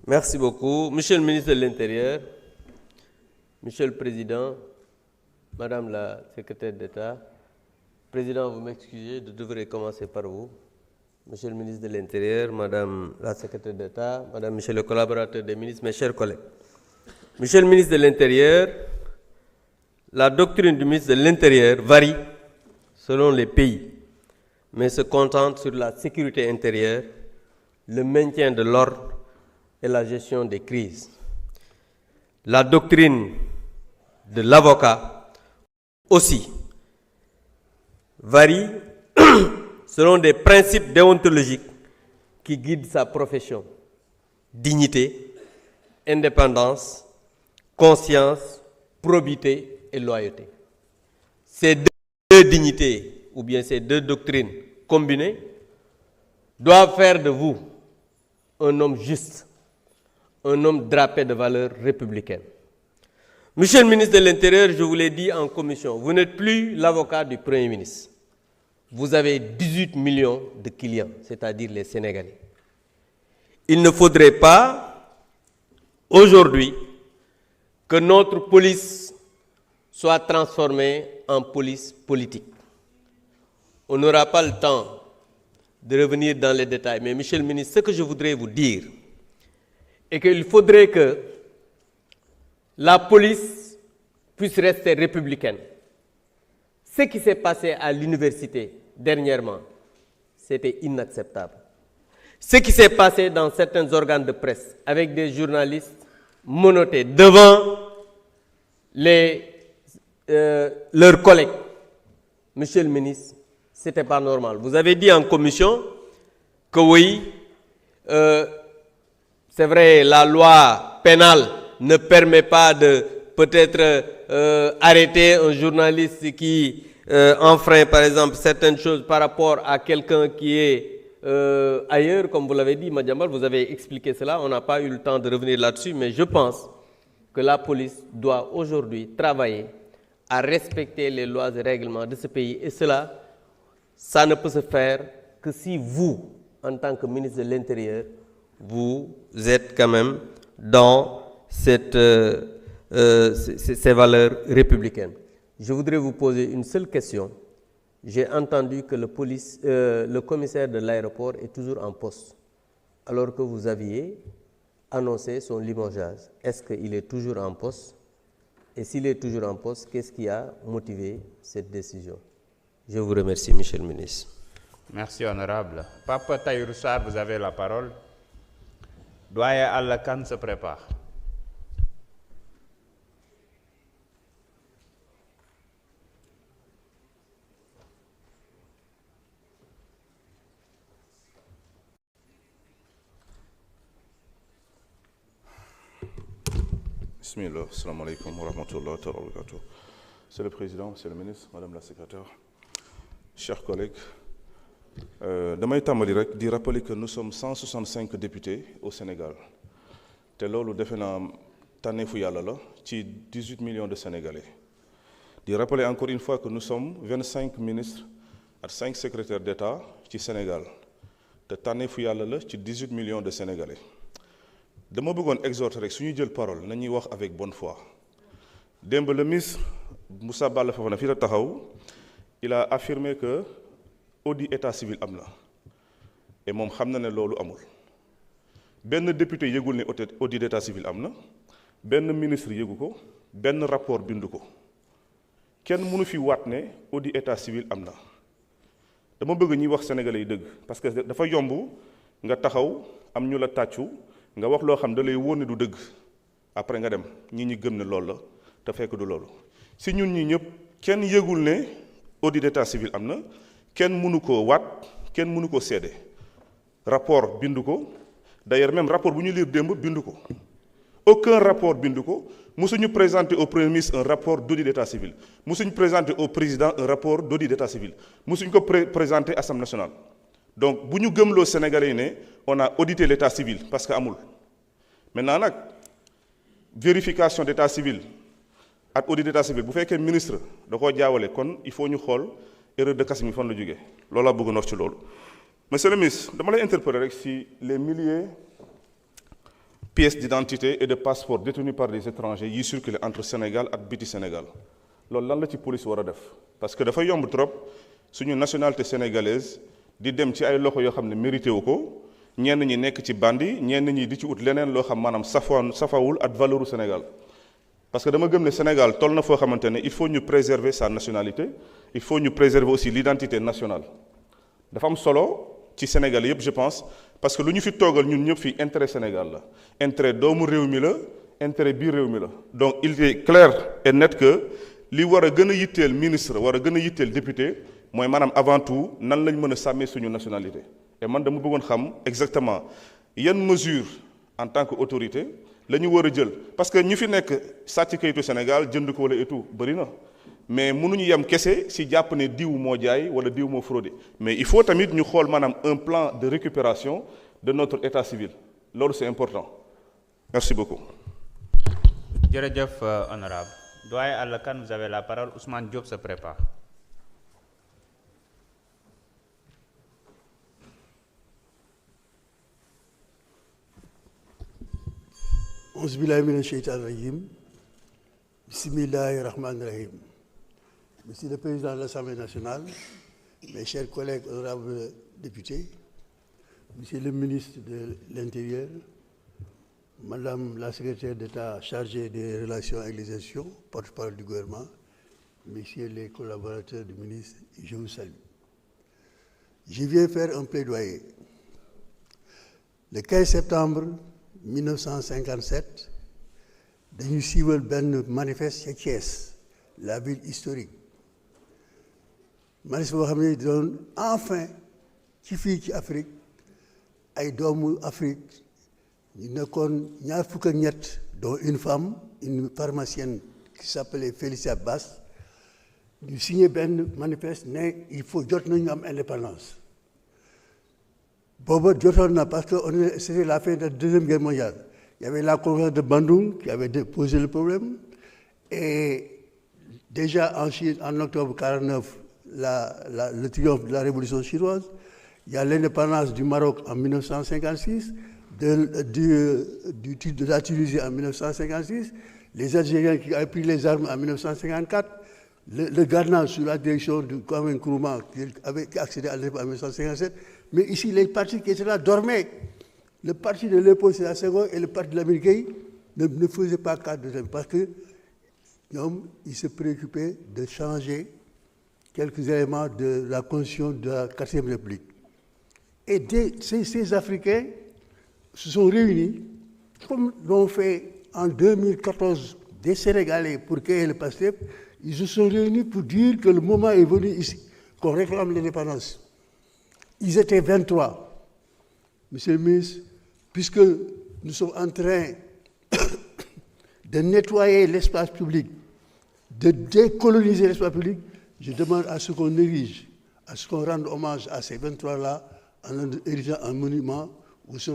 Merci beaucoup. Monsieur le ministre de l'Intérieur, Monsieur le Président, Madame la Secrétaire d'État, Président, vous m'excusez, je devrais commencer par vous. Monsieur le ministre de l'Intérieur, Madame la Secrétaire d'État, Madame, Monsieur le collaborateur des ministres, mes chers collègues. Monsieur le ministre de l'Intérieur, la doctrine du ministre de l'Intérieur varie selon les pays, mais se concentre sur la sécurité intérieure, le maintien de l'ordre et la gestion des crises. La doctrine de l'avocat aussi varie selon des principes déontologiques qui guident sa profession. Dignité, indépendance, conscience, probité et loyauté. Ces deux dignités, ou bien ces deux doctrines combinées, doivent faire de vous un homme juste, un homme drapé de valeurs républicaines. Monsieur le ministre de l'Intérieur, je vous l'ai dit en commission, vous n'êtes plus l'avocat du Premier ministre. Vous avez 18 millions de clients, c'est-à-dire les Sénégalais. Il ne faudrait pas, aujourd'hui, que notre police soit transformée en police politique. On n'aura pas le temps de revenir dans les détails, mais monsieur le ministre, ce que je voudrais vous dire est qu'il faudrait que la police puisse rester républicaine. Ce qui s'est passé à l'université dernièrement, c'était inacceptable. Ce qui s'est passé dans certains organes de presse avec des journalistes menottés devant leurs collègues, monsieur le ministre, ce n'était pas normal. Vous avez dit en commission que oui, c'est vrai, la loi pénale ne permet pas de peut-être arrêter un journaliste qui enfreint par exemple certaines choses par rapport à quelqu'un qui est ailleurs, comme vous l'avez dit, Madiambal, vous avez expliqué cela, on n'a pas eu le temps de revenir là-dessus, mais je pense que la police doit aujourd'hui travailler à respecter les lois et règlements de ce pays, et cela, ça ne peut se faire que si vous, en tant que ministre de l'Intérieur, vous êtes quand même dans ces valeurs républicaines. Je voudrais vous poser une seule question. J'ai entendu que le commissaire de l'aéroport est toujours en poste, alors que vous aviez annoncé son limogeage. Est-ce qu'il est toujours en poste? Et s'il est toujours en poste, qu'est-ce qui a motivé cette décision? Je vous remercie, monsieur le ministre. Merci, honorable. Papa Tahirou Sarr, vous avez la parole. Doyen Alla Kane se prépare. Bismillah, assalamu alaikum wa rahmatullahi wa barakatuh. Monsieur le Président, Monsieur le Ministre, Madame la Secrétaire, chers collègues, damay tàmbali rek di rappeler que nous sommes 165 députés au Sénégal. te loolu defe naa tànneefu yàlla la ci 18 millions de Sénégalais. di rappeler encore une fois que nous sommes 25 ministres ak 5 secrétaires d'État ci Sénégal te tànneefu yàlla la ci 18 millions de Sénégalais. dama bëggoon exhorter rek suñu jël parole nañuy wax avec bonne foi. démb le ministre Moussa Balla Fofana fi la taxaw il a affirmé que audit état civil am na et moom xam na ne loolu amul. benn député yëgul ne audit d'état civil am na benn ministre yëgu ko benn rapport bindu ko kenn mënu fi waat ne audit état civil am na. dama bëgg ñuy wax sénégalais yi dëgg parce que dafa yomb nga taxaw am ñu la tàccu nga wax loo xam da lay wóor ne du dëgg après nga dem ñi gëm ne loolu la te fekk du loolu. si ñun ñi ñëpp kenn yëgul ne audit d'état civil am na kenn mënu ko waat kenn mënu ko seede rapport bindu ko. D'ailleurs, même rapport bu ñu lire démb bindu ko aucun rapport bindu ko musuñu présenter au Premier ministre un rapport d'audit d'état civil musuñu présenter au président un rapport d'audit d'état civil musuñu ko présenter à l'Assemblée nationale. donc bu ñu gëmloo Sénégalais yi ne on a audité l'état civil parce que amul. maintenant nag vérification d'état civil ak audit d'état civil bu fekkee ministre da koo jaawale kon il faut ñu xool erreur de casse mi fan la jógee loolu laa bëgg a wax ci loolu. Monsieur le ministre, je vais interpeller si les milliers pièces d'identité et de passeport détenus par des étrangers yi circulent entre Sénégal ak biti Sénégal loolu lan la ci police war a def parce que dafa yomb trop suñu nationalité sénégalaise di dem ci ay loxo yoo xam ne mérité wu ko ñenn ñi nekk ci bandi ñenn ñi di ci ut leneen loo xam maanaam safawul ak valeuru Sénégal parce que dama gëm ne Sénégal toll na foo xamante ne il faut ñu préserver sa nationalité il faut ñu préserver aussi l'identité nationale dafa am solo ci Sénégal yëpp je pense parce que lu ñu fi toogal ñun ñëpp fii intérêt Sénégal la intérêt doomu réew mi la intérêt biir réew mi la donc il est clair et net que li war a gën a yitteel ministre war a gën a yitteel député mooy maanaam avant tout nan lañ mën a sàmmee suñu nationalité et man dama bëggoon xam exactement yan mesure en tant que autorité la ñu war a jël parce que ñi fi nekk sàcc kayitu Sénégal jënd ko wala et tout bëri na mais mënuñu yem kese si jàpp ne diw moo jaay wala diw moo fraudé mais il faut tamit ñu xool maanaam un plan de récupération de notre état civil loolu c'est important merci beaucoup. jërëjëf honorable doyen Alla Kane vous avez la parole. Ousmane Diop se prépare. Auzu billahi mina sheytaani rajim. Bismillahi rahmani rahim. Monsieur le Président de l'Assemblée nationale, mes chers collègues honorables députés, Monsieur le ministre de l'Intérieur, Madame la secrétaire d'État chargée des relations avec les institutions, porte-parole du gouvernement, Messieurs les collaborateurs du ministre, je vous salue. Je viens faire un plaidoyer. Le 15 septembre 1957, dañu siiwal benn manifeste ca Thiès, la ville historique. manifeste boo xam ne doon enfin ci fii ci Afrique ay doomu Afrique ñu nekkoon ñaar fukk ak ñett dont une femme une pharmacienne qui s'appelait Félicia Bass ñu signé benn manifeste ne il faut jot nañu am indépendance booba jotoon na parce que c'était la fin de la Deuxième Guerre mondiale. Il y avait la conférence de Bandung qui avait posé le problème et déjà en octobre 1949 le triomphe de la révolution chinoise. Il y a l'indépendance du Maroc en 1956, de la Tunisie en 1956, les Algériens qui avaient pris les armes en 1954, le Ghana sous la direction de Kwame Nkrumah qui avait accédé à l'indépendance en 1957, mais ici les partis qui étaient là dormaient. Le parti de Léopold Sédar Senghor et le parti de Lamine Gueye ne faisaient pas cas de temps parce que ils se préoccupaient de changer quelques éléments de la constitution de la 4e République. Et ces Africains se sont réunis, comme l'ont fait en 2014 des Sénégalais pour créer le PASTEF, ils se sont réunis pour dire que le moment est venu ici, qu'on réclame l'indépendance. Ils étaient 23. Monsieur le ministre, puisque nous sommes en train de nettoyer l'espace public, de décoloniser l'espace public, je demande à ce qu'on érige, à ce qu'on rende hommage à ces 23-là en érigeant un monument où